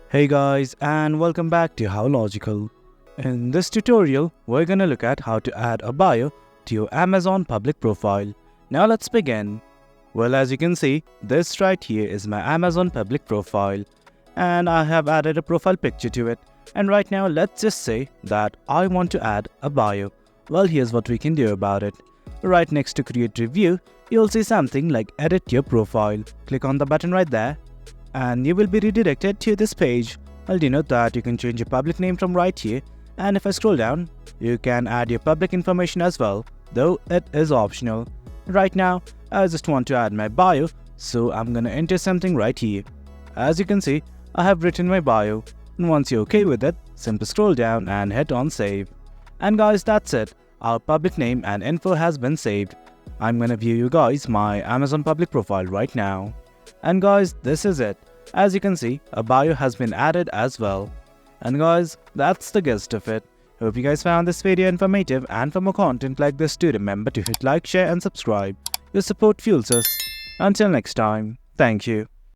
Hey guys, and welcome back to How Logical. In this tutorial, we're gonna look at how to add a bio to your Amazon public profile. Now let's begin. Well, as you can see, this right here is my Amazon public profile, and I have added a profile picture to it. And right now, let's just say that I want to add a bio. Well, here's what we can do about it. Right next to create review, you'll see something like edit your profile. Click on the button right there and you will be redirected to this page. I'll denote that you can change your public name from right here, and if I scroll down, you can add your public information as well, though it is optional. Right now, I just want to add my bio, so I'm gonna enter something right here. As you can see, I have written my bio, and once you're okay with it, simply scroll down and hit on save. And guys, that's it. Our public name and info has been saved. I'm gonna view you guys my Amazon public profile right now. And guys, this is it. As you can see, a bio has been added as well. And guys, that's the gist of it. Hope you guys found this video informative, and for more content like this, do remember to hit like, share and subscribe. Your support fuels us. Until next time, thank you.